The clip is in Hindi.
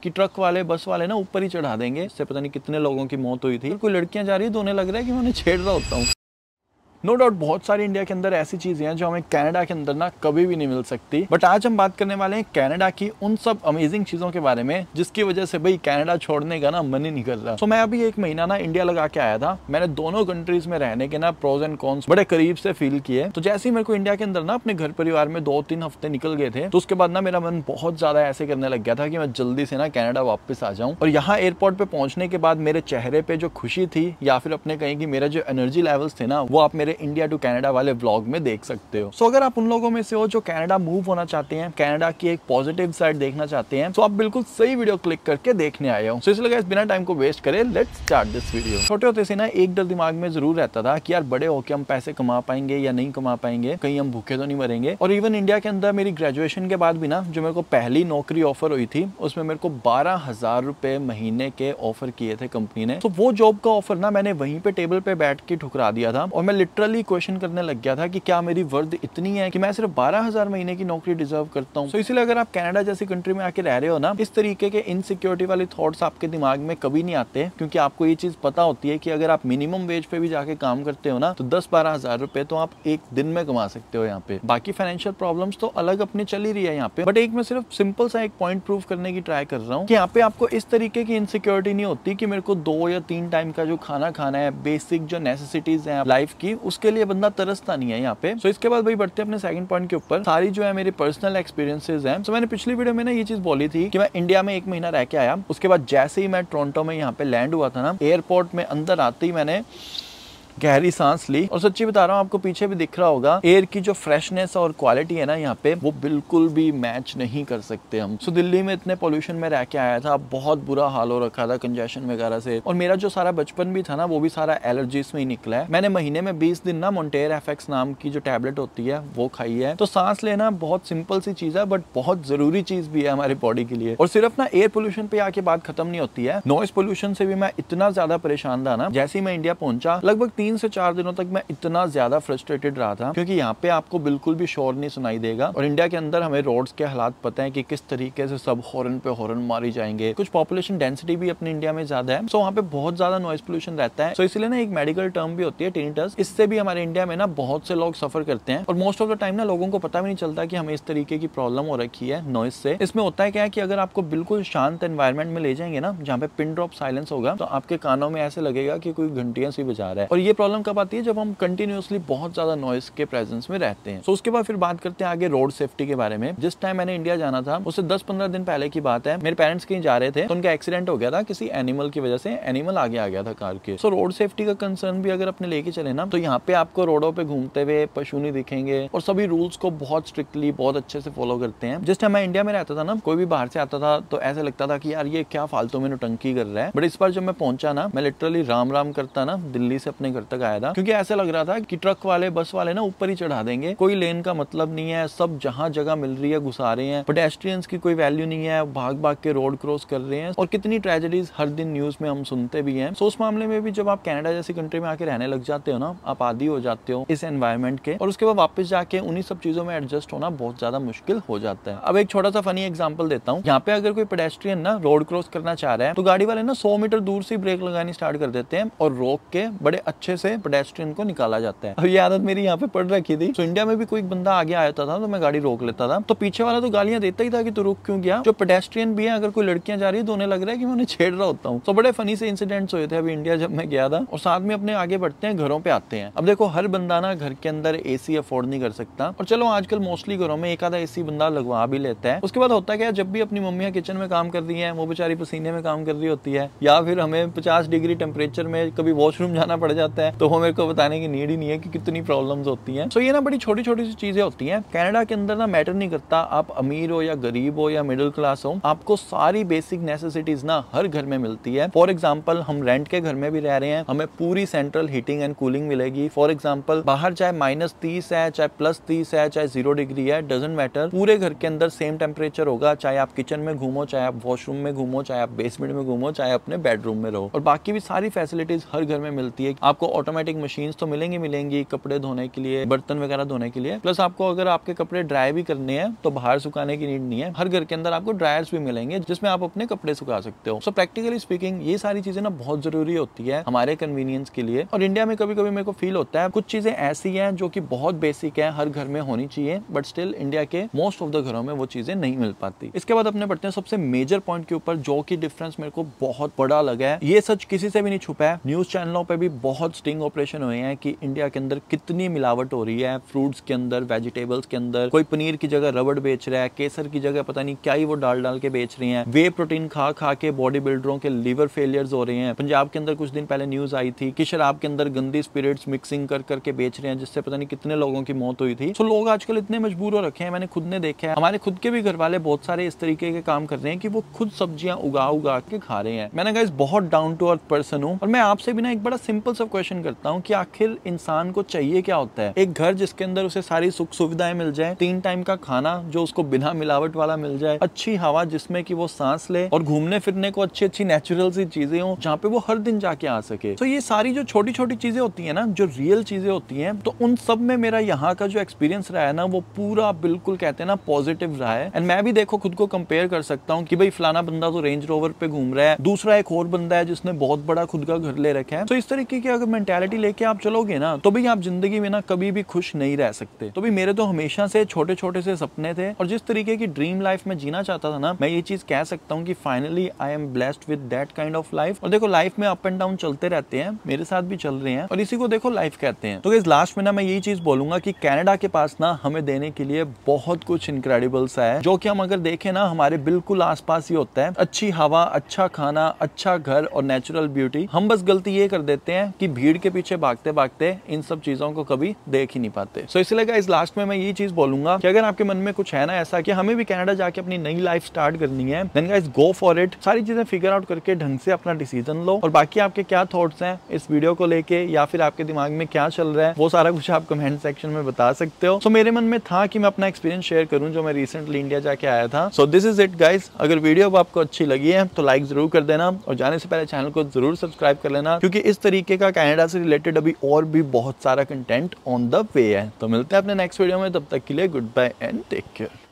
कि ट्रक वाले बस वाले ना ऊपर ही चढ़ा देंगे। इससे पता नहीं कितने लोगों की मौत हुई थी। कोई लड़कियां जा रही है तो उन्हें लग रहा है कि मैं उन्हें छेड़ रहा होता हूँ। नो डाउट बहुत सारी इंडिया के अंदर ऐसी चीजें हैं जो हमें कनाडा के अंदर ना कभी भी नहीं मिल सकती। बट आज हम बात करने वाले हैं कनाडा की उन सब अमेजिंग चीजों के बारे में जिसकी वजह से भाई कनाडा छोड़ने का ना मन ही नहीं कर रहा। मैं अभी 1 महीना ना इंडिया लगा के आया था। मैंने दोनों कंट्रीज में रहने के ना प्रोज एंड कॉन्स बड़े करीब से फील किए। तो जैसे ही मेरे को इंडिया के अंदर ना अपने घर परिवार में 2-3 हफ्ते निकल गए थे, तो उसके बाद ना मेरा मन बहुत ज्यादा ऐसे करने लग गया था कि मैं जल्दी से ना कनाडा वापस आ जाऊं। और यहाँ एयरपोर्ट पे पहुंचने के बाद मेरे चेहरे पे जो खुशी थी या फिर अपने कहें कि मेरा जो एनर्जी लेवल्स थे ना, वो आप मेरे इंडिया टू कनाडा वाले व्लॉग में देख सकते हो। सो अगर आप उन लोगों में से हो जो कनाडा मूव होना चाहते हैं, कनाडा की एक पॉजिटिव साइड देखना चाहते हैं, तो आप बिल्कुल सही वीडियो क्लिक करके देखने आए हो। इसलिए गाइस बिना टाइम को वेस्ट करे लेट्स स्टार्ट दिस वीडियो। छोटे होते से ना एक डर दिमाग में जरूर रहता था कि यार बड़े होके हम पैसे कमा पाएंगे या नहीं कमा पाएंगे, कहीं हम भूखे तो नहीं मरेंगे। और इवन इंडिया के अंदर मेरी ग्रेजुएशन के बाद भी ना जो मेरे को पहली नौकरी ऑफर हुई थी उसमें मेरे को 12,000 रुपए महीने के ऑफर किए थे कंपनी ने। तो वो जॉब का ऑफर ना मैंने वहीं पे टेबल पे बैठ के ठुकरा दिया था और मैं लिटरली क्वेश्चन करने लग गया था कि क्या मेरी वर्थ इतनी है कि मैं सिर्फ 12,000 महीने की नौकरी डिजर्व करता हूँ। इसलिए अगर आप कनाडा जैसी कंट्री में आके रह रहे हो ना, इस तरीके के इनसिक्योरिटी वाले थॉट्स आपके दिमाग में कभी नहीं आते, क्योंकि आपको ये चीज पता होती है कि अगर आप मिनिमम वेज पे भी जाके काम करते हो ना, तो 10-12,000 रुपए तो आप एक दिन में कमा सकते हो यहाँ पे। बाकी फाइनेंशियल प्रॉब्लम्स तो अलग अपनी चल ही रही है यहाँ पे, बट एक मैं सिर्फ सिंपल सा एक पॉइंट प्रूव करने की ट्राई कर रहा हूँ कि यहाँ पे आपको इस तरीके की इनसिक्योरिटी नहीं होती कि मेरे को 2 या 3 टाइम का जो खाना खाना है, बेसिक जो नेसेसिटीज है लाइफ की, उसके लिए बंदा तरसता नहीं है यहाँ पे। सो इसके बाद भाई बढ़ते हैं अपने सेकंड पॉइंट के ऊपर। सारी जो है मेरे पर्सनल एक्सपीरियंसेस हैं। मैंने पिछली वीडियो में ना ये चीज बोली थी कि मैं इंडिया में 1 महीना रह के आया। उसके बाद जैसे ही मैं टोरंटो में यहाँ पे लैंड हुआ था ना, एयरपोर्ट में अंदर आते ही मैंने गहरी सांस ली। और सच्ची बता रहा हूँ, आपको पीछे भी दिख रहा होगा, एयर की जो फ्रेशनेस और क्वालिटी है ना यहाँ पे, वो बिल्कुल भी मैच नहीं कर सकते हम। दिल्ली में इतने पोल्यूशन में रह के आया था, बहुत बुरा हाल हो रखा था कंजेशन वगैरह से। और मेरा जो सारा बचपन भी था ना, वो भी सारा एलर्जीज में ही निकला है। मैंने महीने में 20 दिन ना मोंटेर एफएक्स नाम की जो टैबलेट होती है वो खाई है। तो सांस लेना बहुत सिंपल सी चीज है, बट बहुत जरूरी चीज भी है हमारी बॉडी के लिए। और सिर्फ ना एयर पोल्यूशन पे आके बात खत्म नहीं होती है, नॉइस पोल्यूशन से भी मैं इतना ज्यादा परेशान था ना। जैसे ही मैं इंडिया पहुंचा, लगभग 3 से 4 दिनों तक मैं इतना ज्यादा फ्रस्ट्रेटेड रहा था, क्योंकि यहाँ पे आपको बिल्कुल भी शोर नहीं सुनाई देगा। और इंडिया के अंदर हमें रोड्स के हालात पता है कि किस तरीके से सब हॉर्न पे हॉर्न मारी जाएंगे। कुछ पॉपुलेशन डेंसिटी भी अपने इंडिया में ज्यादा है, सो वहाँ पे बहुत ज्यादा नॉइस पोल्यूशन रहता है। सो इसलिए ना एक मेडिकल टर्म भी होती है टिनिटस। इससे भी हमारे इंडिया में ना बहुत से लोग सफर करते हैं और मोस्ट ऑफ द टाइम ना लोगों को पता भी नहीं चलता कि हमें इस तरीके की प्रॉब्लम हो रखी है नॉइस से। इसमें होता है क्या है कि अगर आपको बिल्कुल शांत एनवायरमेंट में ले जाएंगे ना, जहाँ पे पिन ड्रॉप साइलेंस होगा, तो आपके कानों में ऐसे लगेगा कि कोई घंटियां सी बजा रहा है। और ये प्रॉब्लम कब आती है? जब हम कंटिन्यूअसली बहुत ज्यादा नॉइस के प्रेजेंस में रहते हैं। उसके बाद फिर बात करते हैं आगे रोड सेफ्टी के बारे में। जिस टाइम मैंने इंडिया जाना था, उससे 10-15 दिन पहले की बात है, मेरे पेरेंट्स कहीं जा रहे थे तो उनका एक्सीडेंट हो गया था किसी एनिमल की वजह से। एनिमल आगे आ गया था कार के। रोड सेफ्टी का कंसर्न भी अगर अपने लेके चले ना, तो यहाँ पे आपको रोडों पे घूमते हुए पशु नहीं दिखेंगे और सभी रूल्स को बहुत स्ट्रिक्टली बहुत अच्छे से फॉलो करते हैं। जिस टाइम मैं इंडिया में रहता था ना, कोई भी बाहर से आता था तो ऐसे लगता था कि यार ये क्या फालतू में नौटंकी कर रहा है। बट इस बार जब मैं पहुंचा ना, मैं लिटरली राम राम करता ना दिल्ली से अपने घर तक आया था, क्योंकि ऐसा लग रहा था कि ट्रक वाले बस वाले ना ऊपर ही चढ़ा देंगे। कोई लेन का मतलब नहीं है, सब जहां जगह मिल रही है घुसा रहे हैं। पेडेस्ट्रियंस की कोई वैल्यू नहीं है, भाग भाग के रोड क्रॉस कर रहे हैं। और कितनी ट्रेजेडीज हर दिन न्यूज में हम सुनते भी हैं। उस मामले में भी जब आप कनाडा जैसी कंट्री में आके रहने लग जाते हो ना, आप आदी हो जाते हो इस एनवायरमेंट के, और उसके बाद वापस जाके उन्हीं सब चीजों में एडजस्ट होना बहुत ज्यादा मुश्किल हो जाता है। अब एक छोटा सा फनी एग्जाम्पल देता हूँ। यहाँ पे अगर कोई पेडेस्ट्रियन ना रोड क्रॉस करना चाह रहा है, तो गाड़ी वाले ना 100 मीटर दूर से ब्रेक लगानी स्टार्ट कर देते हैं और रोक के बड़े अच्छे से पेडेस्ट्रियन को निकाला जाता है। अब ये आदत मेरी यहाँ पे पड़ रखी थी। तो इंडिया में भी कोई बंदा आगे आया था तो मैं गाड़ी रोक लेता था, तो पीछे वाला तो गालियां देता ही था कि तू रुक क्यों गया। जो पेडेस्ट्रियन भी है, अगर कोई लड़कियां जा रही है तो उन्हें लग रहा है कि मैं उन्हें छेड़ रहा होता हूँ। तो बड़े फनी से इंसिडेंट्स हुए थे अभी इंडिया जब मैं गया था। और साथ में अपने आगे बढ़ते हैं, घरों पे आते हैं। अब देखो, हर बंदा ना घर के अंदर एसी अफोर्ड नहीं कर सकता, और चलो आजकल मोस्टली घरों में एक आधा एसी बंदा लगवा भी लेता है। उसके बाद होता क्या है, जब भी अपनी मम्मियां किचन में काम कर रही है, वो बेचारी पसीने में काम कर रही होती है, या फिर हमें 50 डिग्री टेम्परेचर में कभी वॉशरूम जाना पड़ जाता है, तो वो मेरे को बताने की नीड ही नहीं है कि कितनी प्रॉब्लम्स होती हैं। सो ये ना बड़ी छोटी छोटी सी चीजें होती हैं। कनाडा के अंदर ना मैटर नहीं करता आप अमीर हो या गरीब हो या मिडिल क्लास हो, आपको सारी बेसिक नेसेसिटीज ना हर घर में मिलती है। फॉर एग्जांपल, हम रेंट के घर में भी रह रहे हैं, हमें पूरी सेंट्रल हीटिंग एंड कूलिंग मिलेगी। फॉर एग्जांपल, बाहर चाहे -30 है, चाहे +30 है, चाहे 0 डिग्री है, डजंट मैटर, पूरे घर के अंदर सेम टेम्परेचर होगा। चाहे आप किचन में घूमो, चाहे आप वॉशरूम में घूमो, चाहे आप बेसमेंट में घूमो, चाहे अपने बेडरूम में रहो, और बाकी भी सारी फैसिलिटीज हर घर में मिलती है। आपको आपको ऑटोमेटिक मशीन्स तो मिलेंगी कपड़े धोने के लिए, बर्तन वगैरह धोने के लिए। प्लस आपको अगर आपके कपड़े ड्राई भी करने हैं तो बाहर सुखाने की नीड नहीं है, हर घर के अंदर आपको ड्रायर्स भी मिलेंगे जिसमें आप अपने कपड़े सुखा सकते हो। सो प्रैक्टिकली स्पीकिंग ये सारी चीजें ना बहुत जरूरी होती है हमारे कन्वीनियंस के लिए। और इंडिया में कभी कभी मेरे को फील होता है कुछ चीजें ऐसी हैं जो कि बहुत बेसिक है, हर घर में होनी चाहिए, बट स्टिल इंडिया के मोस्ट ऑफ द घरों में वो चीजें नहीं मिल पाती। इसके बाद अपने बढ़ते हैं सबसे मेजर पॉइंट के ऊपर, जो कि डिफरेंस मेरे को बहुत बड़ा लगा है। ये सच किसी से भी नहीं छुपा है, न्यूज चैनलों पे भी बहुत स्टिंग ऑपरेशन हुए हैं कि इंडिया के अंदर कितनी मिलावट हो रही है फ्रूट्स के अंदर, वेजिटेबल्स के अंदर। कोई पनीर की जगह रबड़ बेच रहा है, केसर की जगह पता नहीं क्या ही वो डाल के बेच रही हैं। वे प्रोटीन खा खा के बॉडी बिल्डरों के लिवर फेलियर्स हो रहे हैं। पंजाब के अंदर कुछ दिन पहले न्यूज आई थी कि शराब के अंदर गंदी स्पिरिट्स मिक्सिंग कर करके बेच रहे हैं, जिससे पता नहीं कितने लोगों की मौत हुई थी। तो लोग आजकल इतने मजबूर हो रखे हैं, मैंने खुद ने देखा है। हमारे खुद के भी घर वाले बहुत सारे इस तरीके के काम कर रहे हैं कि वो खुद सब्जियां उगा के खा रहे हैं। मैंने गाइस बहुत डाउन टू अर्थ पर्सन हूं और मैं आपसे भी ना एक बड़ा सिंपल सा क्वेश्चन करता हूं कि आखिर इंसान को चाहिए क्या होता है? एक घर जिसके अंदर उसे सारी सुख सुविधाएं मिल जाए, 3 टाइम का खाना जो उसको बिना मिलावट वाला मिल जाए, अच्छी हवा जिसमें कि वो सांस ले, और घूमने फिरने को अच्छी अच्छी नेचुरल सी चीजें हो जहाँ पे वो हर दिन जाके आ सके। तो ये सारी जो छोटी छोटी चीजें होती है ना, जो रियल चीजें होती हैं, तो उन सब में मेरा यहाँ का जो एक्सपीरियंस रहा है ना, वो पूरा बिल्कुल कहते हैं ना पॉजिटिव रहा है। एंड मैं भी देखो खुद को कंपेयर कर सकता हूँ कि भाई फलाना बंदा तो रेंज रोवर पे घूम रहा है, दूसरा एक और बंदा है जिसने बहुत बड़ा खुद का घर ले रखा है। तो इस तरीके की अगर मेंटालिटी लेके आप चलोगे ना, तो भी आप जिंदगी में ना कभी भी खुश नहीं रह सकते। तो भी मेरे तो हमेशा से छोटे छोटे से सपने थे, और जिस तरीके की ड्रीम लाइफ में जीना चाहता था ना, मैं ये चीज कह सकता हूँ कि finally I am blessed with that kind of life. और देखो लाइफ में अप एंड डाउन चलते रहते हैं, मेरे साथ भी चल रहे हैं, और इसी को देखो लाइफ कहते हैं। तो गाइस लास्ट में ना मैं यही चीज बोलूंगा कि कनाडा के पास ना हमें देने के लिए बहुत कुछ इनक्रेडिबल सा है, जो कि हम अगर देखें ना हमारे बिल्कुल आसपास ही होता है। अच्छी हवा, अच्छा खाना, अच्छा घर और नेचुरल ब्यूटी। हम बस गलती ये कर देते हैं कि भीड़ के पीछे भागते भागते इन सब चीजों को कभी देख ही नहीं पाते। सो इसलिए गाइस लास्ट में मैं यही चीज बोलूंगा कि अगर आपके मन में कुछ है ना ऐसा कि हमें भी कनाडा जाके अपनी नई लाइफ स्टार्ट करनी है, then guys go for it. सारी चीजें फिगर आउट करके ढंग से अपना डिसीजन लो। और बाकी आपके क्या थॉट्स हैं इस वीडियो को लेके, या फिर आपके दिमाग में क्या चल रहा है, वो सारा कुछ आप कमेंट सेक्शन में बता सकते हो। सो मेरे मन में था कि मैं अपना एक्सपीरियंस शेयर करूं जो मैं रिसेंटली इंडिया जाके आया था। So this is it guys. अगर वीडियो आपको अच्छी लगी है तो लाइक जरूर कर देना, और जाने से पहले चैनल को जरूर सब्सक्राइब कर लेना, क्योंकि इस तरीके का कनाडा से रिलेटेड अभी और भी बहुत सारा कंटेंट ऑन द वे है। तो मिलते हैं अपने नेक्स्ट वीडियो में, तब तक के लिए goodbye and take care.